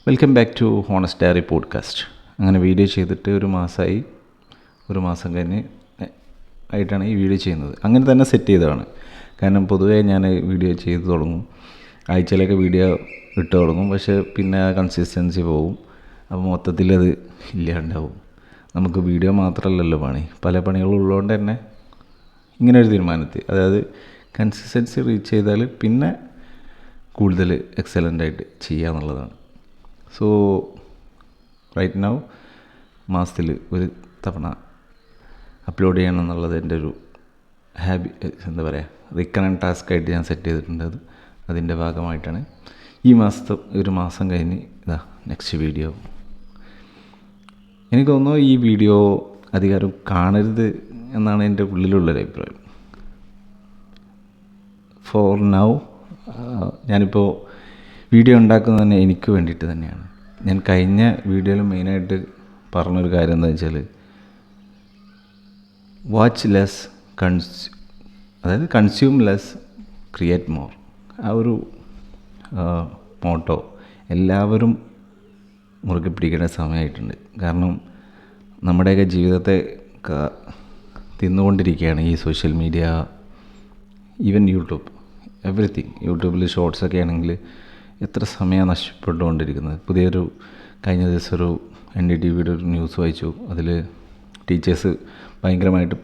Welcome back to honest diary podcast. അങ്ങനെ video ചെയ്തിട്ട് ഒരു മാസം കഴിഞ്ഞ് ആയിട്ടാണ് ഈ വീഡിയോ ചെയ്യുന്നത്. അങ്ങനെ തന്നെ സെറ്റ് ചെയ്തതാണ്. കാരണം പൊതുവേ ഞാൻ വീഡിയോ ചെയ്ത് തുടങ്ങും, ആഴ്ചയിലൊക്കെ വീഡിയോ ഇട്ട് തുടങ്ങും. പക്ഷേ പിന്നെ ആ കൺസിസ്റ്റൻസി പോകും. അപ്പോൾ മൊത്തത്തിൽ അത് ഇല്ലാണ്ടാവും. നമുക്ക് വീഡിയോ മാത്രമല്ലല്ലോ പണി, പല പണികളും ഉള്ളതുകൊണ്ട് തന്നെ ഇങ്ങനെ ഒരു തീരുമാനത്തിൽ, അതായത് കൺസിസ്റ്റൻസി റീച്ച് ചെയ്താൽ പിന്നെ കൂടുതൽ എക്സലൻ്റായിട്ട് ചെയ്യുക എന്നുള്ളതാണ്. സോ റൈറ്റ് നൗ മാസത്തിൽ ഒരു തവണ അപ്ലോഡ് ചെയ്യണം എന്നുള്ളത് എൻ്റെ ഒരു റിക്കറൻറ്റ് ടാസ്ക്കായിട്ട് ഞാൻ സെറ്റ് ചെയ്തിട്ടുണ്ട്. അതിൻ്റെ ഭാഗമായിട്ടാണ് ഈ മാസത്തെ ഒരു മാസം കഴിഞ്ഞ് നെക്സ്റ്റ് വീഡിയോ. എനിക്ക് തോന്നുന്നു ഈ വീഡിയോ അധികാരം കാണരുത് എന്നാണ് എൻ്റെ ഉള്ളിലുള്ളൊരു അഭിപ്രായം. ഫോർ നൗ ഞാനിപ്പോൾ വീഡിയോ ഉണ്ടാക്കുന്നത് തന്നെ എനിക്ക് വേണ്ടിയിട്ട് തന്നെയാണ്. ഞാൻ കഴിഞ്ഞ വീഡിയോയിൽ മെയിനായിട്ട് പറഞ്ഞൊരു കാര്യം എന്താ വെച്ചാൽ, വാച്ച് ലെസ് അതായത് കൺസ്യൂം ലെസ് ക്രിയേറ്റ് മോർ. ആ ഒരു മോട്ടോ എല്ലാവരും മുറുകെ പിടിക്കേണ്ട സമയമായിട്ടുണ്ട്. കാരണം നമ്മുടെയൊക്കെ ജീവിതത്തെ തിന്നുകൊണ്ടിരിക്കുകയാണ് ഈ സോഷ്യൽ മീഡിയ, ഈവൻ എവറിത്തിങ്. യൂട്യൂബിൽ ഷോർട്സൊക്കെ ആണെങ്കിൽ എത്ര സമയമാണ് നഷ്ടപ്പെട്ടുകൊണ്ടിരിക്കുന്നത്. കഴിഞ്ഞ ദിവസം ഒരു NDTVയുടെ ഒരു ന്യൂസ് വായിച്ചു. അതിൽ ടീച്ചേഴ്സ് ഭയങ്കരമായിട്ട്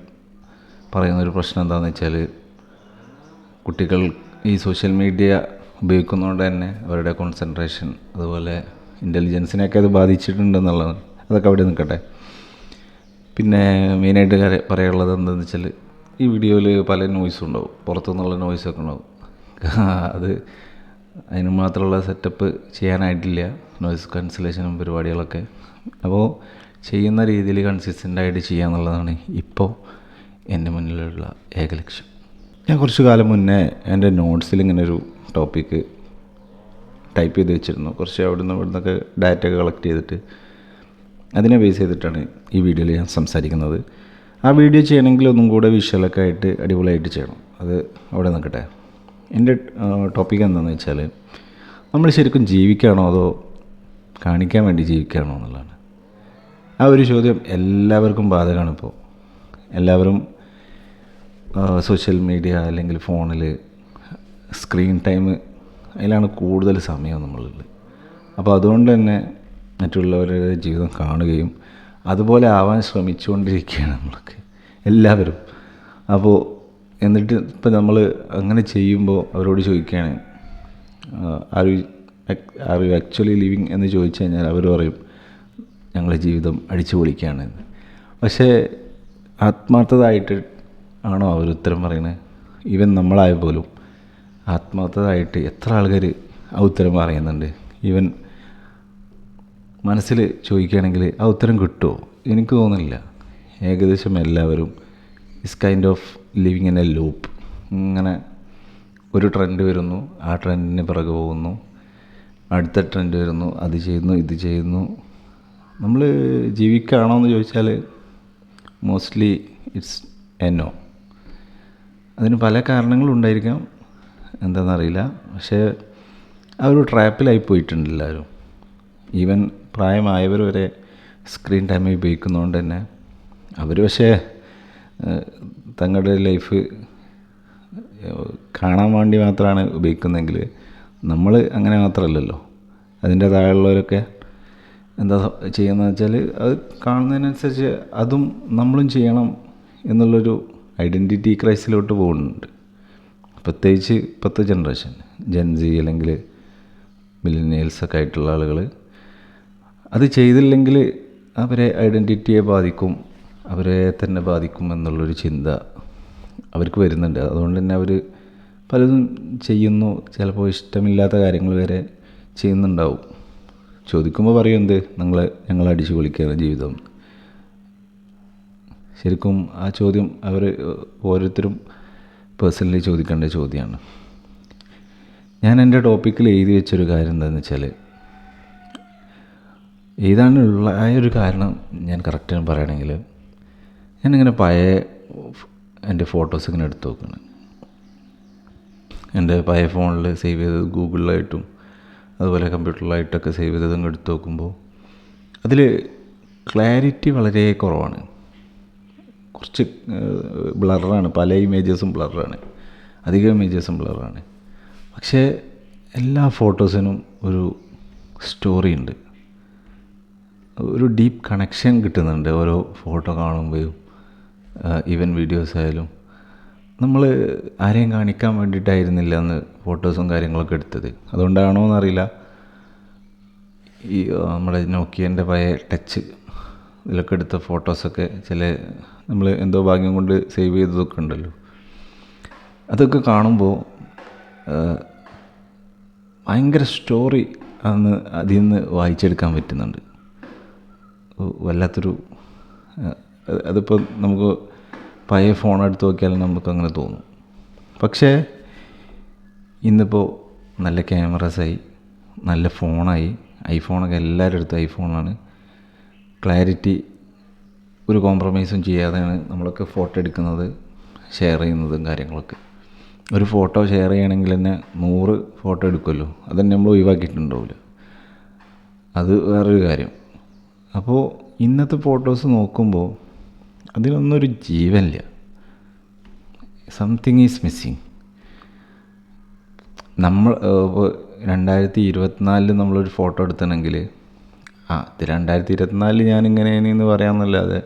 പറയുന്നൊരു പ്രശ്നം എന്താണെന്ന് വെച്ചാൽ, കുട്ടികൾ ഈ സോഷ്യൽ മീഡിയ ഉപയോഗിക്കുന്നതുകൊണ്ട് തന്നെ അവരുടെ കോൺസെൻട്രേഷൻ അതുപോലെ ഇൻ്റലിജൻസിനെയൊക്കെ അത് ബാധിച്ചിട്ടുണ്ടെന്നുള്ളതാണ്. അതൊക്കെ അവിടെ നിൽക്കട്ടെ. പിന്നെ മെയിനായിട്ട് പറയാനുള്ളത് എന്താണെന്ന് വെച്ചാൽ, ഈ വീഡിയോയിൽ പല നോയ്സും ഉണ്ടാവും, പുറത്തുനിന്നുള്ള നോയ്സൊക്കെ ഉണ്ടാവും. അതിന് മാത്രമുള്ള സെറ്റപ്പ് ചെയ്യാനായിട്ടില്ല, നോയ്സ് ക്യാൻസലേഷനും പരിപാടികളൊക്കെ. അപ്പോൾ ചെയ്യുന്ന രീതിയിൽ കൺസിസ്റ്റൻ്റായിട്ട് ചെയ്യുക എന്നുള്ളതാണ് ഇപ്പോൾ എൻ്റെ മുന്നിലുള്ള ഏക ലക്ഷ്യം. ഞാൻ കുറച്ച് കാലം മുന്നേ എൻ്റെ നോട്ട്സിൽ ഇങ്ങനെ ഒരു ടോപ്പിക്ക് ടൈപ്പ് ചെയ്ത് വെച്ചിരുന്നു. കുറച്ച് ഇവിടുന്നൊക്കെ ഡാറ്റയൊക്കെ കളക്ട് ചെയ്തിട്ട് അതിനെ ബേസ് ചെയ്തിട്ടാണ് ഈ വീഡിയോയിൽ ഞാൻ സംസാരിക്കുന്നത്. ആ വീഡിയോ ചെയ്യണമെങ്കിൽ ഒന്നും കൂടെ വിഷ്വലൊക്കെ ആയിട്ട് അടിപൊളിയായിട്ട് ചെയ്യണം. അത് അവിടെ നിൽക്കട്ടെ. എൻ്റെ ടോപ്പിക് എന്താണെന്ന് വെച്ചാൽ, നമ്മൾ ശരിക്കും ജീവിക്കുകയാണോ അതോ കാണിക്കാൻ വേണ്ടി ജീവിക്കുകയാണോ എന്നുള്ളതാണ്. ആ ഒരു ചോദ്യം എല്ലാവർക്കും ബാധകമാണ്. ഇപ്പോൾ എല്ലാവരും സോഷ്യൽ മീഡിയ അല്ലെങ്കിൽ ഫോണിൽ സ്ക്രീൻ ടൈം, അതിലാണ് കൂടുതൽ സമയം നമ്മളുള്ളത്. അപ്പോൾ അതുകൊണ്ട് തന്നെ മറ്റുള്ളവരുടെ ജീവിതം കാണുകയും അതുപോലെ ആവാൻ ശ്രമിച്ചുകൊണ്ടിരിക്കുകയാണ് നമ്മളൊക്കെ എല്ലാവരും. അപ്പോൾ എന്നിട്ട് ഇപ്പം നമ്മൾ അങ്ങനെ ചെയ്യുമ്പോൾ അവരോട് ചോദിക്കുകയാണ്, ആർ യു ആക്ച്വലി ലിവിങ് എന്ന് ചോദിച്ചു കഴിഞ്ഞാൽ അവർ പറയും ഞങ്ങളുടെ ജീവിതം അടിച്ചു പൊളിക്കുകയാണെന്ന്. പക്ഷേ ആത്മാർത്ഥതായിട്ട് ആണോ അവർ ഉത്തരം പറയുന്നത്? ഈവൻ നമ്മളായ പോലും ആത്മാർത്ഥതായിട്ട് എത്ര ആൾക്കാർ ആ ഉത്തരം പറയുന്നുണ്ട്? ഈവൻ മനസ്സിൽ ചോദിക്കുകയാണെങ്കിൽ ആ ഉത്തരം കിട്ടുമോ? എനിക്ക് തോന്നുന്നില്ല. ഏകദേശം എല്ലാവരും is kind of living in A loop. ഇങ്ങനെ ഒരു ട്രെൻഡ് വരുന്നു, ആ ട്രെൻഡിന് പിറകെ പോകുന്നു, അടുത്ത ട്രെൻഡ് വരുന്നു, അത് ചെയ്യുന്നു, ഇത് ചെയ്യുന്നു. നമ്മൾ ജീവിക്കുകയാണോ എന്ന് ചോദിച്ചാൽ മോസ്റ്റ്ലി ഇറ്റ്സ് എ നോ. അതിന് പല കാരണങ്ങളുണ്ടായിരിക്കാം, എന്താണെന്നറിയില്ല. പക്ഷേ ആ ഒരു ട്രാപ്പിലായി പോയിട്ടുണ്ട് എല്ലാവരും. ഈവൻ പ്രായമായവർ വരെ സ്ക്രീൻ ടൈം ഉപയോഗിക്കുന്നതുകൊണ്ട് തന്നെ അവർ പക്ഷേ തങ്ങളുടെ ലൈഫ് കാണാൻ വേണ്ടി മാത്രമാണ് ഉപയോഗിക്കുന്നതെങ്കിൽ നമ്മൾ അങ്ങനെ മാത്രമല്ലല്ലോ. അതിൻ്റെ താഴെയുള്ളവരൊക്കെ എന്താ ചെയ്യുന്നതെന്ന് വെച്ചാൽ, അത് കാണുന്നതിനനുസരിച്ച് അതും നമ്മളും ചെയ്യണം എന്നുള്ളൊരു ഐഡൻറ്റിറ്റി ക്രൈസിലോട്ട് പോകുന്നുണ്ട്. പ്രത്യേകിച്ച് ഇപ്പോഴത്തെ ജനറേഷൻ, ജെൻസി അല്ലെങ്കിൽ മില്ലേനിയൽസൊക്കെ ആയിട്ടുള്ള ആളുകൾ അത് ചെയ്തില്ലെങ്കിൽ അവരെ ഐഡൻറ്റിറ്റിയെ ബാധിക്കും, അവരെ തന്നെ ബാധിക്കും എന്നുള്ളൊരു ചിന്ത അവർക്ക് വരുന്നുണ്ട്. അതുകൊണ്ട് തന്നെ അവർ പലതും ചെയ്യുന്നു. ചിലപ്പോൾ ഇഷ്ടമില്ലാത്ത കാര്യങ്ങൾ വരെ ചെയ്യുന്നുണ്ടാവും. ചോദിക്കുമ്പോൾ പറയും എന്ത്, ഞങ്ങൾ അടിച്ചു പൊളിക്കുകയാണ് ജീവിതം. ശരിക്കും ആ ചോദ്യം അവർ ഓരോരുത്തരും പേഴ്സണലി ചോദിക്കേണ്ട ചോദ്യമാണ്. ഞാൻ എൻ്റെ ടോപ്പിക്കിൽ എഴുതി വെച്ചൊരു കാര്യം എന്താണെന്ന് വെച്ചാൽ, എഴുതാനുള്ള ഒരു കാരണം ഞാൻ കറക്റ്റ് പറയുകയാണെങ്കിൽ, ഞാനിങ്ങനെ പഴയ എൻ്റെ ഫോട്ടോസ് ഇങ്ങനെ എടുത്ത് നോക്കുകയാണ്. എൻ്റെ പഴയ ഫോണിൽ സേവ് ചെയ്തത് ഗൂഗിളിലായിട്ടും അതുപോലെ കമ്പ്യൂട്ടറിലായിട്ടൊക്കെ സേവ് ചെയ്തതും എടുത്ത് നോക്കുമ്പോൾ അതിൽ ക്ലാരിറ്റി വളരെ കുറവാണ്. കുറച്ച് ബ്ലറാണ്, പല ഇമേജസും ബ്ലറാണ്, അധികം ഇമേജസും ബ്ലറാണ്. പക്ഷേ എല്ലാ ഫോട്ടോസിനും ഒരു സ്റ്റോറി ഉണ്ട്, ഒരു ഡീപ്പ് കണക്ഷൻ കിട്ടുന്നുണ്ട് ഓരോ ഫോട്ടോ കാണുമ്പോഴും. ഈവൻ വീഡിയോസ് ആയാലും നമ്മൾ ആരെയും കാണിക്കാൻ വേണ്ടിയിട്ടായിരുന്നില്ല അന്ന് ഫോട്ടോസും കാര്യങ്ങളൊക്കെ എടുത്തത്. അതുകൊണ്ടാണോ എന്നറിയില്ല, ഈ നമ്മുടെ നോക്കിയൻ്റെ പഴയ ടച്ച് ഇതിലൊക്കെ എടുത്ത ഫോട്ടോസൊക്കെ ചില നമ്മൾ എന്തോ ഭാഗ്യം കൊണ്ട് സേവ് ചെയ്തതൊക്കെ ഉണ്ടല്ലോ, അതൊക്കെ കാണുമ്പോൾ ഭയങ്കര സ്റ്റോറി അന്ന് അതിൽ നിന്ന് വായിച്ചെടുക്കാൻ പറ്റുന്നുണ്ട്. വല്ലാത്തൊരു അതിപ്പോൾ നമുക്ക് പഴയ ഫോൺ എടുത്ത് നോക്കിയാലും നമുക്കങ്ങനെ തോന്നും. പക്ഷേ ഇന്നിപ്പോൾ നല്ല ക്യാമറാസായി, നല്ല ഫോണായി, ഐഫോണൊക്കെ എല്ലാവരുടെ അടുത്തും ഐഫോണാണ്. ക്ലാരിറ്റി ഒരു കോംപ്രമൈസും ചെയ്യാതെയാണ് നമ്മളൊക്കെ ഫോട്ടോ എടുക്കുന്നത്, ഷെയർ ചെയ്യുന്നതും കാര്യങ്ങളൊക്കെ. ഒരു ഫോട്ടോ ഷെയർ ചെയ്യണമെങ്കിൽ തന്നെ 100 ഫോട്ടോ എടുക്കുമല്ലോ, അതന്നെ നമ്മൾ ഒഴിവാക്കിയിട്ടുണ്ടാവില്ല. അത് വേറൊരു കാര്യം. അപ്പോൾ ഇന്നത്തെ ഫോട്ടോസ് നോക്കുമ്പോൾ അതിനൊന്നും ഒരു ജീവനില്ല. Something is missing. നമ്മൾ ഇപ്പോൾ 2024 നമ്മളൊരു ഫോട്ടോ എടുത്തണമെങ്കിൽ ഇത് 2024 ഞാനിങ്ങനെയെന്ന് പറയാമെന്നല്ലാതെ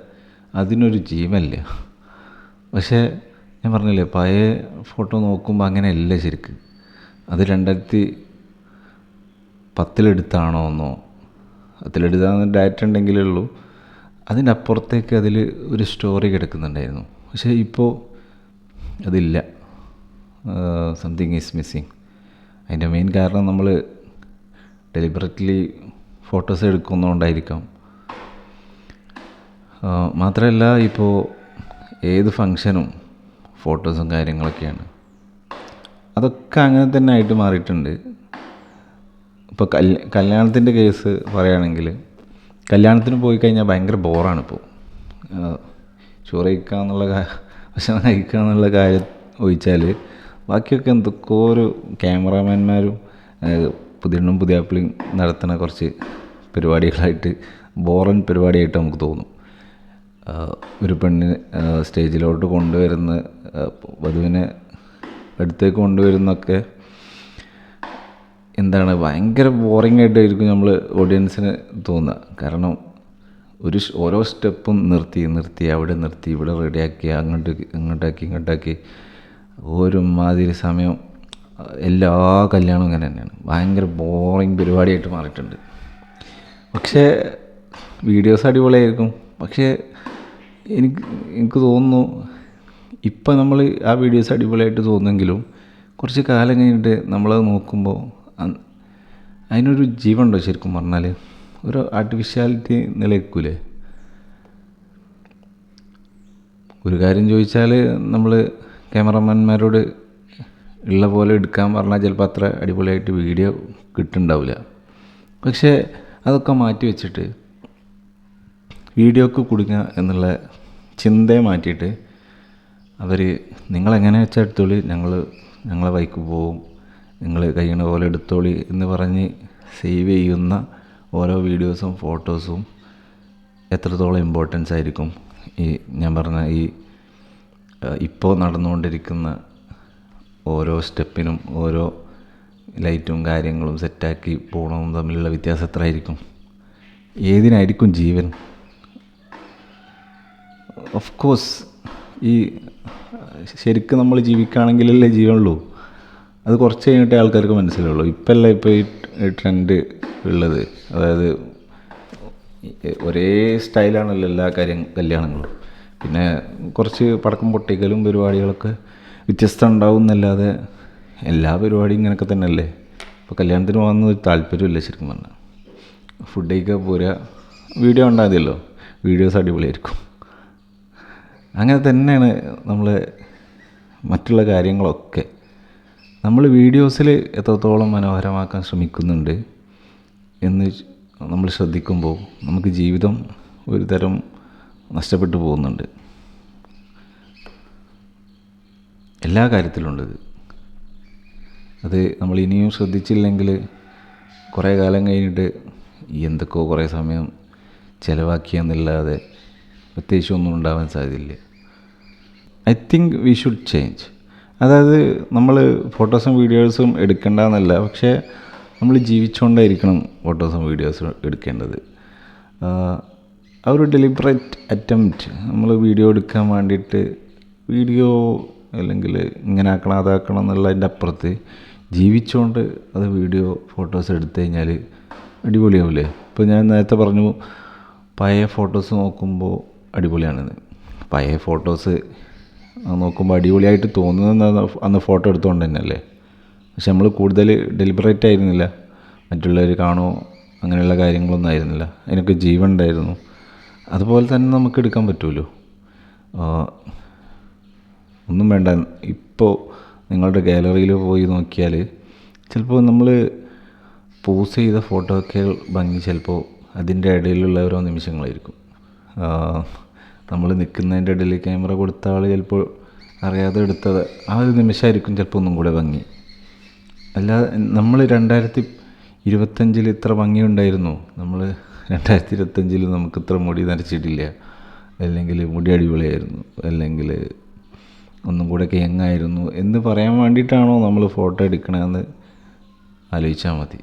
അതിനൊരു ജീവനില്ല. പക്ഷേ ഞാൻ പറഞ്ഞില്ലേ, പഴയ ഫോട്ടോ നോക്കുമ്പോൾ അങ്ങനെയല്ല ശരിക്ക്. അത് 2010 എന്നോ 10 ഡാറ്റ ഉണ്ടെങ്കിലേ ഉള്ളൂ. അതിൻ്റെ അപ്പുറത്തേക്ക് അതിൽ ഒരു സ്റ്റോറി കിടക്കുന്നുണ്ടായിരുന്നു. പക്ഷേ ഇപ്പോൾ അതില്ല. Something is missing. അതിൻ്റെ മെയിൻ കാരണം നമ്മൾ ഡെലിബറേറ്റ്ലി ഫോട്ടോസ് എടുക്കുന്നതുകൊണ്ടായിരിക്കാം. മാത്രമല്ല ഇപ്പോൾ ഏത് ഫങ്ഷനും ഫോട്ടോസും കാര്യങ്ങളൊക്കെയാണ്. അതൊക്കെ അങ്ങനെ തന്നെ ആയിട്ട് മാറിയിട്ടുണ്ട്. ഇപ്പോൾ കല്യാണത്തിൻ്റെ കേസ് പറയുകയാണെങ്കിൽ, കല്യാണത്തിന് പോയി കഴിഞ്ഞാൽ ഭയങ്കര ബോറാണിപ്പോൾ. ചോറ് കഴിക്കുക എന്നുള്ള ഭക്ഷണം കഴിക്കുക എന്നുള്ള കാര്യം ഒഴിച്ചാൽ ബാക്കിയൊക്കെ എന്തൊക്കെയോ ഒരു ക്യാമറാമാന്മാരും പുതിയണ്ണും പുതിയാപ്പിളയും നടത്തുന്ന കുറച്ച് പരിപാടികളായിട്ട്, ബോറൻ പരിപാടിയായിട്ട് നമുക്ക് തോന്നും. ഒരു പെണ്ണിന് സ്റ്റേജിലോട്ട് കൊണ്ടുവരുന്ന, വധുവിനെ അടുത്തേക്ക് കൊണ്ടുവരുന്നൊക്കെ എന്താണ് ഭയങ്കര ബോറിംഗ് ആയിട്ടായിരിക്കും നമ്മൾ ഓഡിയൻസിന് തോന്നുക. കാരണം ഓരോ സ്റ്റെപ്പും നിർത്തി അവിടെ നിർത്തി ഇവിടെ റെഡിയാക്കി ഇങ്ങോട്ടാക്കി ഒരുമാതിരി സമയം. എല്ലാ കല്യാണവും ഇങ്ങനെ തന്നെയാണ്, ഭയങ്കര ബോറിങ് പരിപാടിയായിട്ട് മാറിയിട്ടുണ്ട്. പക്ഷേ വീഡിയോസ് അടിപൊളിയായിരിക്കും. പക്ഷേ എനിക്ക് തോന്നുന്നു ഇപ്പം നമ്മൾ ആ വീഡിയോസ് അടിപൊളിയായിട്ട് തോന്നുമെങ്കിലും കുറച്ച് കാലം കഴിഞ്ഞിട്ട് നമ്മളത് നോക്കുമ്പോൾ അതിനൊരു ജീവനുണ്ടോ ശരിക്കും പറഞ്ഞാൽ? ഒരു ആർട്ടിഫിഷ്യാലിറ്റി നിലനിൽക്കൂലേ? ഒരു കാര്യം ചോദിച്ചാൽ, നമ്മൾ ക്യാമറമാന്മാരോട് ഉള്ള പോലെ എടുക്കാൻ പറഞ്ഞാൽ ചിലപ്പോൾ അത്ര അടിപൊളിയായിട്ട് വീഡിയോ കിട്ടുന്നുണ്ടാവില്ല. പക്ഷേ അതൊക്കെ മാറ്റി വെച്ചിട്ട് വീഡിയോക്ക് കൊടുക്കുക എന്നുള്ള ചിന്തയെ മാറ്റിയിട്ട് അവർ നിങ്ങളെങ്ങനെ വെച്ചാൽ എടുത്തോളി, ഞങ്ങളെ ബൈക്ക് പോവും, നിങ്ങൾ കഴിയണ പോലെ എടുത്തോളി എന്ന് പറഞ്ഞ് സേവ് ചെയ്യുന്ന ഓരോ വീഡിയോസും ഫോട്ടോസും എത്രത്തോളം ഇമ്പോർട്ടൻസ് ആയിരിക്കും ഞാൻ പറഞ്ഞ ഇപ്പോൾ നടന്നുകൊണ്ടിരിക്കുന്ന ഓരോ സ്റ്റെപ്പിനും ഓരോ ലൈറ്റും കാര്യങ്ങളും സെറ്റാക്കി പോകണതും തമ്മിലുള്ള വ്യത്യാസം എത്ര ആയിരിക്കും? ഏതിനായിരിക്കും ജീവൻ? ഓഫ് കോഴ്സ് ശരിക്കും നമ്മൾ ജീവിക്കുകയാണെങ്കിലല്ലേ ജീവനുള്ളൂ. അത് കുറച്ച് കഴിഞ്ഞിട്ടേ ആൾക്കാർക്ക് മനസ്സിലാവുള്ളൂ. ഇപ്പോഴല്ല ഇപ്പോൾ ഈ ട്രെൻഡ് ഉള്ളത്. അതായത് ഒരേ സ്റ്റൈലാണല്ലോ എല്ലാ കല്യാണങ്ങളും. പിന്നെ കുറച്ച് പടക്കം പൊട്ടിക്കലും പരിപാടികളൊക്കെ വ്യത്യസ്തം ഉണ്ടാവും എന്നല്ലാതെ എല്ലാ പരിപാടിയും ഇങ്ങനെയൊക്കെ തന്നെയല്ലേ. ഇപ്പോൾ കല്യാണത്തിന് പോകുന്ന ഒരു താല്പര്യമില്ല ശരിക്കും പറഞ്ഞാൽ. ഫുഡ് കഴിക്കാൻ പോരുക, വീഡിയോ ഉണ്ടാകും മതിയല്ലോ, വീഡിയോസ് അടിപൊളിയായിരിക്കും. അങ്ങനെ തന്നെയാണ് നമ്മൾ മറ്റുള്ള കാര്യങ്ങളൊക്കെ. നമ്മൾ വീഡിയോസിൽ എത്രത്തോളം മനോഹരമാക്കാൻ ശ്രമിക്കുന്നുണ്ട് എന്ന് നമ്മൾ ശ്രദ്ധിക്കുമ്പോൾ നമുക്ക് ജീവിതം ഒരു തരം നഷ്ടപ്പെട്ടു പോകുന്നുണ്ട്. എല്ലാ കാര്യത്തിലുണ്ടത്. അത് നമ്മൾ ഇനിയും ശ്രദ്ധിച്ചില്ലെങ്കിൽ കുറേ കാലം കഴിഞ്ഞിട്ട് എന്തൊക്കെയോ കുറേ സമയം ചിലവാക്കിയെന്നല്ലാതെ പ്രത്യേകിച്ച് ഒന്നും ഉണ്ടാവാൻ സാധ്യതയില്ല. I think we should change. അതായത് നമ്മൾ ഫോട്ടോസും വീഡിയോസും എടുക്കേണ്ടതെന്നല്ല, പക്ഷേ നമ്മൾ ജീവിച്ചുകൊണ്ടായിരിക്കണം ഫോട്ടോസും വീഡിയോസും എടുക്കേണ്ടത്. ആ ഒരു ഡെലിബറേറ്റ് അറ്റംപ്റ്റ് നമ്മൾ വീഡിയോ എടുക്കാൻ വേണ്ടിയിട്ട് വീഡിയോ അല്ലെങ്കിൽ ഇങ്ങനെ ആക്കണം അതാക്കണം എന്നുള്ളതിൻ്റെ അപ്പുറത്ത് ജീവിച്ചുകൊണ്ട് അത് വീഡിയോ ഫോട്ടോസ് എടുത്തു കഴിഞ്ഞാൽ അടിപൊളിയാവില്ലേ? ഇപ്പോൾ ഞാൻ നേരത്തെ പറഞ്ഞു പഴയ ഫോട്ടോസ് നോക്കുമ്പോൾ അടിപൊളിയാണെന്ന്. പഴയ ഫോട്ടോസ് നോക്കുമ്പോൾ അടിപൊളിയായിട്ട് തോന്നുന്നത് അന്ന് ഫോട്ടോ എടുത്തുകൊണ്ട് തന്നെയല്ലേ. പക്ഷെ നമ്മൾ കൂടുതൽ ഡെലിബറേറ്റ് ആയിരുന്നില്ല, മറ്റുള്ളവർ കാണുമോ അങ്ങനെയുള്ള കാര്യങ്ങളൊന്നും ആയിരുന്നില്ല, അതിനൊക്കെ ജീവൻ ഉണ്ടായിരുന്നു. അതുപോലെ തന്നെ നമുക്ക് എടുക്കാൻ പറ്റുമല്ലോ. ഒന്നും വേണ്ട, ഇപ്പോൾ നിങ്ങളുടെ ഗാലറിയിൽ പോയി നോക്കിയാൽ ചിലപ്പോൾ നമ്മൾ പോസ് ചെയ്ത ഫോട്ടോയൊക്കെ ഭംഗി ചിലപ്പോൾ അതിൻ്റെ ഇടയിലുള്ള ഓരോ നിമിഷങ്ങളായിരിക്കും. നമ്മൾ നിൽക്കുന്നതിൻ്റെ ഇടയിൽ ക്യാമറ കൊടുത്ത ആൾ ചിലപ്പോൾ അറിയാതെ എടുത്തത് ആ ഒരു നിമിഷമായിരിക്കും ചിലപ്പോൾ ഒന്നും കൂടെ ഭംഗി. അല്ലാതെ നമ്മൾ 2025 ഇത്ര ഭംഗിയുണ്ടായിരുന്നു, നമ്മൾ 2025 നമുക്ക് ഇത്ര മുടി നരച്ചിട്ടില്ല, അല്ലെങ്കിൽ മുടി അടിപൊളിയായിരുന്നു, അല്ലെങ്കിൽ ഒന്നും കൂടെ യങ്ങായിരുന്നു എന്ന് പറയാൻ വേണ്ടിയിട്ടാണോ നമ്മൾ ഫോട്ടോ എടുക്കണമെന്ന് ആലോചിച്ചാൽ മതി.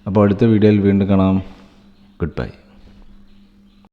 അപ്പോൾ അടുത്ത വീഡിയോയിൽ വീണ്ടും കാണാം. Good bye.